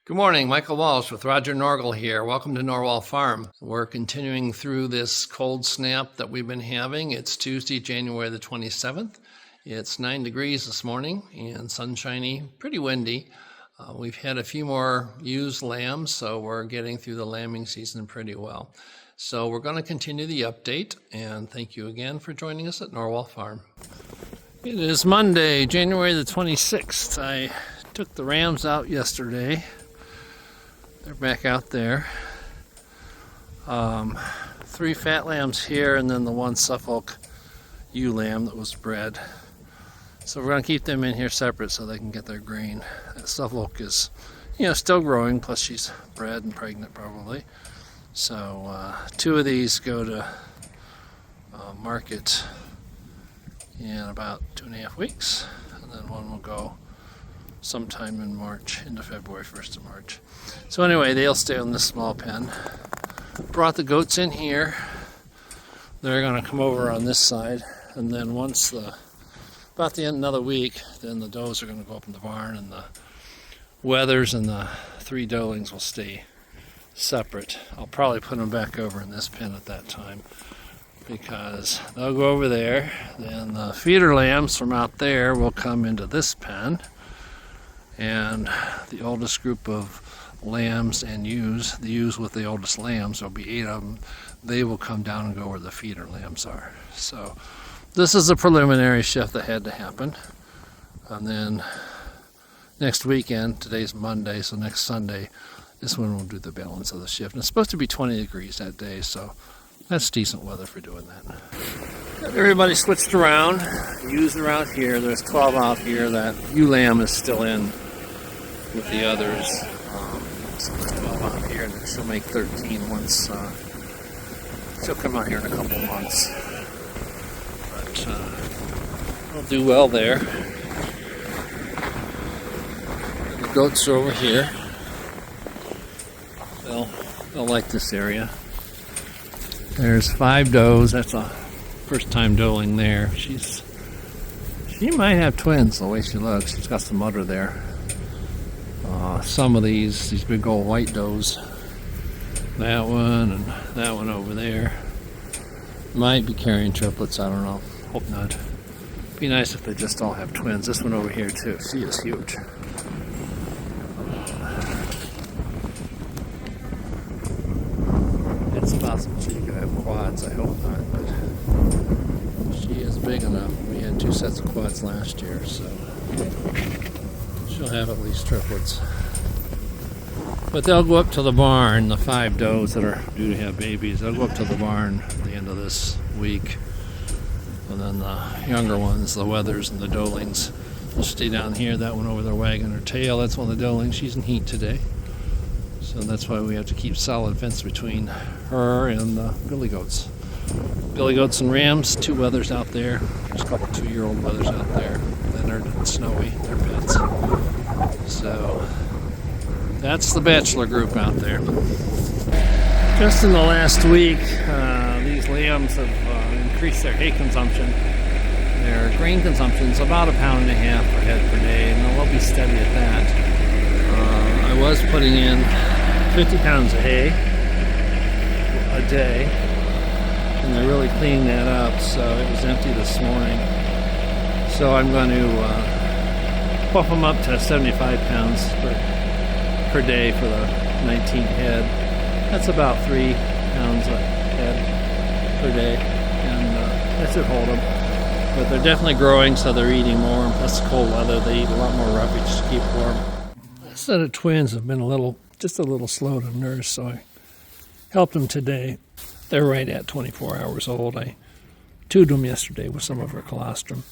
Good morning, Michael Walsh with Roger Norgel here. Welcome to Norwal Farm. We're continuing through this cold snap that we've been having. It's Tuesday, January the 27th. It's 9 degrees this morning and sunshiny, pretty windy. We've had a few more ewes lambs, so we're getting through the lambing season pretty well. So we're going to continue the update, and thank you again for joining us at Norwal Farm. It is Monday, January the 26th. I took the rams out yesterday. They're back out there. 3 fat lambs here, and then the one Suffolk ewe lamb that was bred. So we're going to keep them in here separate so they can get their grain. That Suffolk is, still growing, plus she's bred and pregnant probably. So 2 of these go to market in about 2.5 weeks, and then one will go sometime in March, into February, 1st of March. So anyway, they'll stay in this small pen. Brought the goats in here. They're going to come over on this side, and then once about the end, another week, then the does are going to go up in the barn, and the wethers and the 3 doelings will stay separate. I'll probably put them back over in this pen at that time, because they'll go over there. Then the feeder lambs from out there will come into this pen, and the oldest group of lambs and ewes, the ewes with the oldest lambs, there'll be 8 of them, they will come down and go where the feeder lambs are. So this is a preliminary shift that had to happen. And then next weekend, today's Monday, so next Sunday is when we'll do the balance of the shift. And it's supposed to be 20 degrees that day, so that's decent weather for doing that. Got everybody switched around, ewes around here. There's 12 out here. That ewe lamb is still in with the others. So there's 12 out here, and then she'll make 13 once she'll come out here in a couple months. But we'll do well there. And the goats are over here. They'll like this area. There's 5 does. That's a first time doeling there. She might have twins the way she looks. She's got some udder there. Some of these big old white does, that one and that one over there, might be carrying triplets. I don't know. Hope not. Be nice if they just all have twins. This one over here too. She is huge. It's possible she could have quads. I hope not, but she is big enough. We had 2 sets of quads last year, so she'll have at least triplets. But they'll go up to the barn, the 5 does that are due to have babies. They'll go up to the barn at the end of this week. And then the younger ones, the wethers and the doelings, will stay down here. That one over there wagging her tail, that's one of the doelings. She's in heat today. So that's why we have to keep solid fence between her and the billy goats. Billy goats and rams, 2 wethers out there. There's a couple 2-year-old wethers out there. Leonard and Snowy, they're pets. So that's the bachelor group out there. Just in the last week, these lambs have increased their hay consumption. Their grain consumption is about 1.5 pounds per head per day, and they'll be steady at that. I was putting in 50 pounds of hay a day, and they're really cleaning that up, so it was empty this morning. So I'm going to buff them up to 75 pounds per day for the 19 head. That's about 3 pounds a head per day, and that should hold them. But they're definitely growing, so they're eating more, and plus cold weather, they eat a lot more roughage to keep warm. A set of twins have been just a little slow to nurse, so I helped them today. They're right at 24 hours old. I tubed them yesterday with some of her colostrum.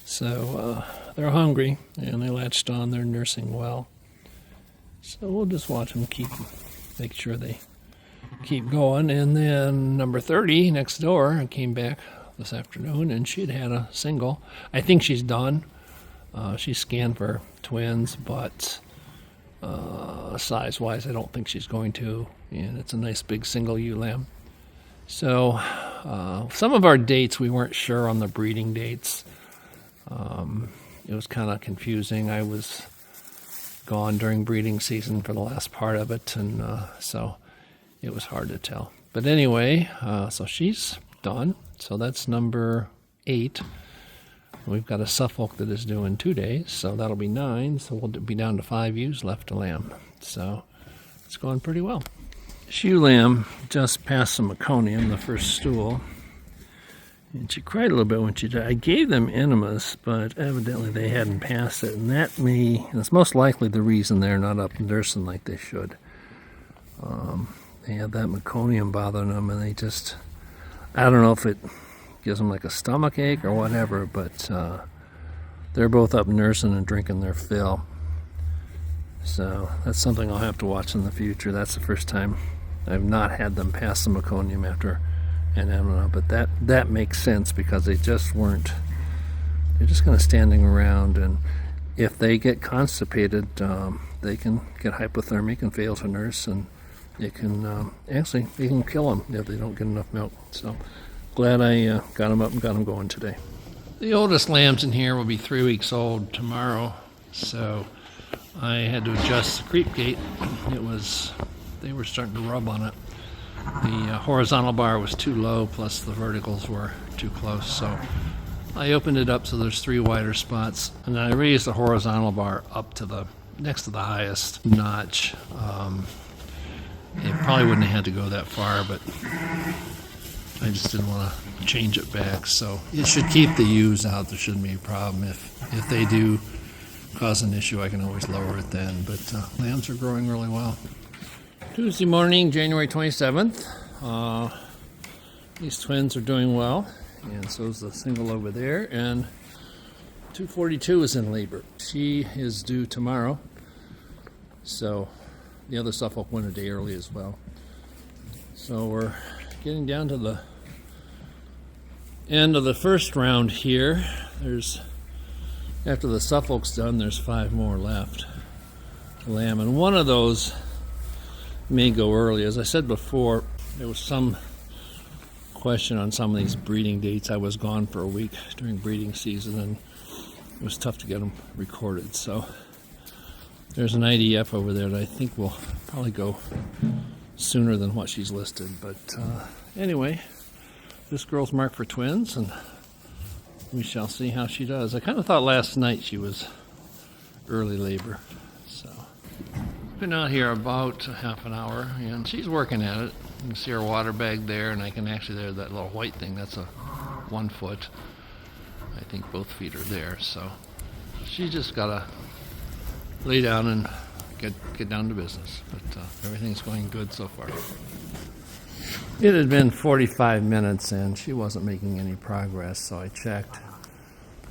So they're hungry, and they latched on. They're nursing well. So we'll just watch them make sure they keep going. And then number 30 next door, I came back this afternoon, and she'd had a single. I think she's done. She's scanned for twins, but size-wise, I don't think she's going to. And it's a nice big single ewe lamb. So some of our dates, we weren't sure on the breeding dates. It was kind of confusing. I was gone during breeding season for the last part of it, and so it was hard to tell. But anyway, so she's done. So that's number 8. We've got a Suffolk that is due in 2 days, so that'll be 9. So we'll be down to 5 ewes left to lamb. So it's going pretty well. This ewe lamb just passed some meconium, the first stool. And she cried a little bit when she died. I gave them enemas, but evidently they hadn't passed it. And it's most likely the reason they're not up nursing like they should. They have that meconium bothering them, and I don't know if it gives them like a stomach ache or whatever, but they're both up nursing and drinking their fill. So that's something I'll have to watch in the future. That's the first time I've not had them pass the meconium after an enema, but that makes sense because they're just kind of standing around, and if they get constipated, they can get hypothermic and fail to nurse, and it can kill them if they don't get enough milk. So glad I got them up and got them going today. The oldest lambs in here will be 3 weeks old tomorrow, so I had to adjust the creep gate. They were starting to rub on it. The horizontal bar was too low, plus the verticals were too close, so I opened it up so there's 3 wider spots, and then I raised the horizontal bar up to next to the highest notch. It probably wouldn't have had to go that far, but I just didn't want to change it back. So it should keep the ewes out. There shouldn't be a problem. If they do cause an issue, I can always lower it then. But lambs are growing really well. Tuesday morning, January 27th. These twins are doing well, and so is the single over there. And 242 is in labor. She is due tomorrow. So the other Suffolk went a day early as well. So we're getting down to the end of the first round here. After the Suffolk's done, there's 5 more left to lamb, and one of those may go early. As I said before, there was some question on some of these breeding dates. I was gone for a week during breeding season, and it was tough to get them recorded. So there's an IDF over there that I think will probably go sooner than what she's listed. But anyway, this girl's marked for twins, and we shall see how she does. I kind of thought last night she was early labor. So been out here about half an hour, and she's working at it. You can see her water bag there, and I can actually, that little white thing, that's a 1 foot. I think both feet are there, so she just gotta lay down and get down to business. But everything's going good so far. It had been 45 minutes, and she wasn't making any progress, so I checked.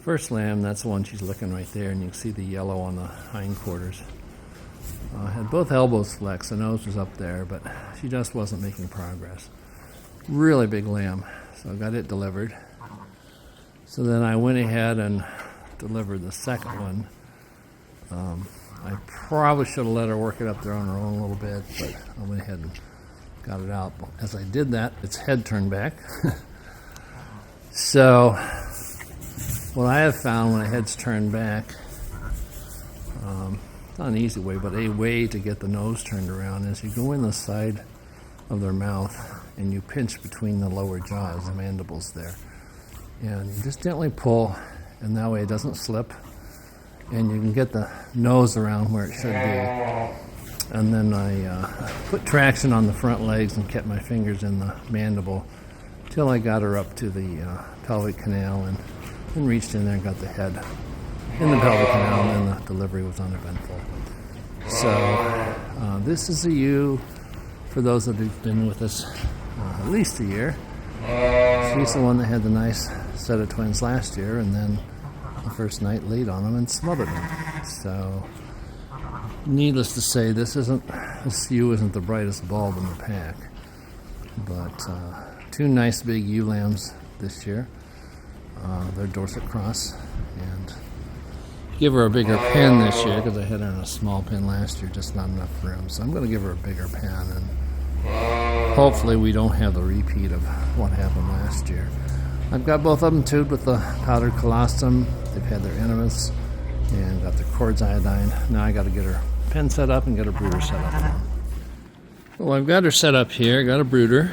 First lamb, that's the one she's looking right there, and you can see the yellow on the hindquarters. Had both elbows flexed, the nose was up there, but she just wasn't making progress. Really big lamb, so I got it delivered. So then I went ahead and delivered the second one. I probably should have let her work it up there on her own a little bit, but I went ahead and got it out. As I did that, its head turned back. So what I have found when a head's turned back, not an easy way, but a way to get the nose turned around is you go in the side of their mouth and you pinch between the lower jaws, the mandibles there. And you just gently pull, and that way it doesn't slip. And you can get the nose around where it should be. And then I put traction on the front legs and kept my fingers in the mandible till I got her up to the pelvic canal and reached in there and got the head in the pelvic canal, and then the delivery was uneventful. So this is a ewe for those that have been with us at least a year. She's the one that had the nice set of twins last year, and then the first night laid on them and smothered them. So needless to say, this ewe isn't the brightest bulb in the pack, but 2 nice big ewe lambs this year. They're Dorset Cross, and give her a bigger pen this year because I had her in a small pen last year, just not enough room. So I'm going to give her a bigger pen, and hopefully we don't have the repeat of what happened last year. I've got both of them tubed with the powdered colostrum. They've had their enemas, And got the cords iodine. Now I got to get her pen set up and get her brooder set up. Well, I've got her set up here. Got a brooder.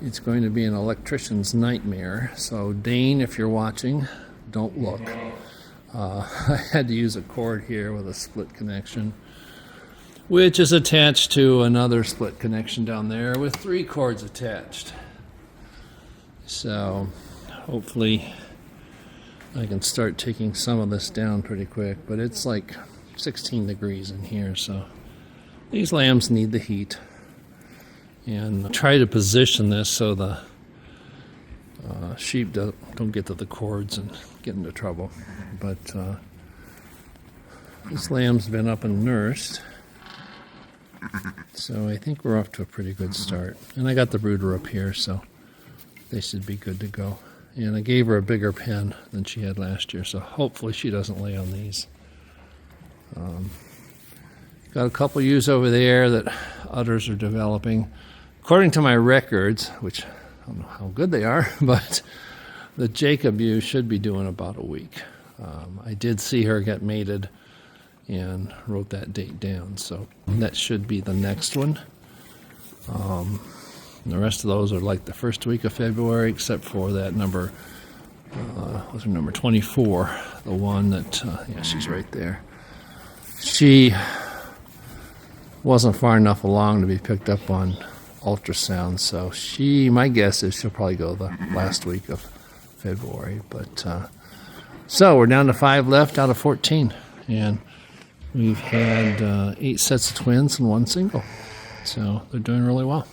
It's going to be an electrician's nightmare. So Dane, if you're watching, don't look. I had to use a cord here with a split connection, which is attached to another split connection down there with 3 cords attached. So hopefully I can start taking some of this down pretty quick, but it's like 16 degrees in here, so these lambs need the heat. And try to position this so the sheep don't get to the cords and get into trouble. But this lamb's been up and nursed, so I think we're off to a pretty good start. And I got the brooder up here, so they should be good to go. And I gave her a bigger pen than she had last year, so hopefully she doesn't lay on these. Got a couple ewes over there that udders are developing. According to my records, which I don't know how good they are, but the Jacob ewe should be doing about a week. I did see her get mated and wrote that date down, so that should be the next one. The rest of those are like the first week of February, except for that number, what's her number, 24, the one that, yeah, she's right there. She wasn't far enough along to be picked up on ultrasound, so my guess is she'll probably go the last week of February. But so we're down to 5 left out of 14, and we've had 8 sets of twins and 1 single, so they're doing really well.